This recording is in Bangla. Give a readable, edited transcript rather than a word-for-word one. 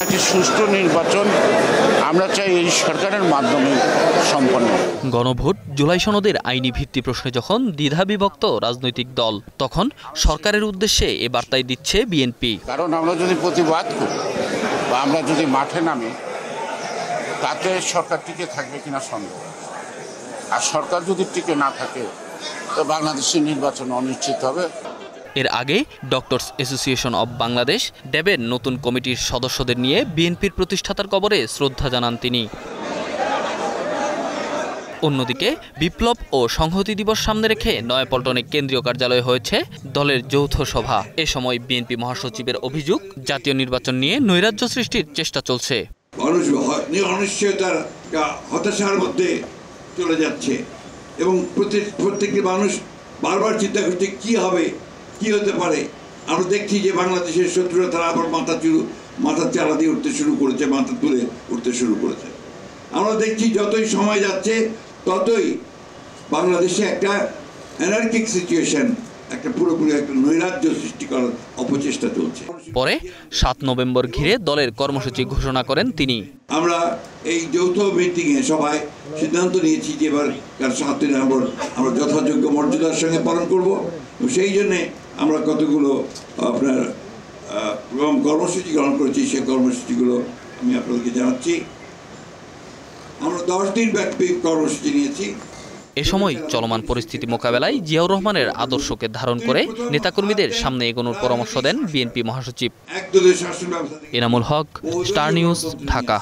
একটি সুষ্ঠু নির্বাচন আমরা চাই এই সরকারের মাধ্যমে সম্পন্ন। গণভোট জুলাই সনদের আইনি ভিত্তি প্রশ্নে যখন দ্বিধাবিভক্ত রাজনৈতিক দল, তখন সরকারের উদ্দেশ্যে এ বার্তাই দিচ্ছে বিএনপি। কারণ আমরা যদি প্রতিবাদ করি বা আমরা যদি মাঠে নামি, তাতে সরকার টিকে থাকবে কিনা সন্দেহ। আর সরকার যদি টিকে না থাকে, তো বাংলাদেশের নির্বাচন অনিশ্চিত হবে। এর আগে ডক্টরস অ্যাসোসিয়েশন অব বাংলাদেশ ড্যাবের নতুন কমিটির সদস্যদের নিয়ে বিএনপির প্রতিষ্ঠাতার কবরে শ্রদ্ধা জানান তিনি। অন্যদিকে বিপ্লব ও সংহতি দিবস সামনে রেখে নয়াপল্টনে কেন্দ্রীয় কার্যালয়ে হয়েছে দলের যৌথ সভা। এ সময় বিএনপি মহাসচিবের অভিযোগ, জাতীয় নির্বাচন নিয়ে নৈরাজ্য সৃষ্টির চেষ্টা চলছে। অনিশ্চয়তার হতাশার মধ্যে চলে যাচ্ছে এবং প্রত্যেকটি মানুষ বারবার চিন্তা করছে কি হবে, কি হতে পারে। আমরা দেখছি যে বাংলাদেশের শত্রুরা তারা আবার মাথা চালা দিয়ে উঠতে শুরু করেছে, মাথা তুলে উঠতে শুরু করেছে। আমরা দেখছি যতই সময় যাচ্ছে ততই বাংলাদেশে একটা অ্যানার্কিক সিচুয়েশন, একটা পুরোপুরি একটা নৈরাজ্য সৃষ্টি করার অপচেষ্টা চলছে। পরে 7 নভেম্বর ঘিরে দলের কর্মসূচি ঘোষণা করেন তিনি। আমরা এই যৌথ মিটিংয়ে সবাই সিদ্ধান্ত নিয়েছি যে এবার 7 নভেম্বর আমরা যথাযোগ্য মর্যাদার সঙ্গে পালন করব। সেই জন্যে আমরা কতগুলো আপনার কর্মসূচি গ্রহণ করেছি। সেই কর্মসূচিগুলো আমি আপনাদেরকে জানাচ্ছি। আমরা 10 দিন ব্যাপী কর্মসূচি নিয়েছি। এ সময় চলমান পরিস্থিতি মোকাবেলায় জিয়াউর রহমানের আদর্শকে ধারণ করে নেতাকর্মীদের সামনে এগোনোর পরামর্শ দেন বিএনপি মহাসচিব। Enamul Haque, star news, Dhaka.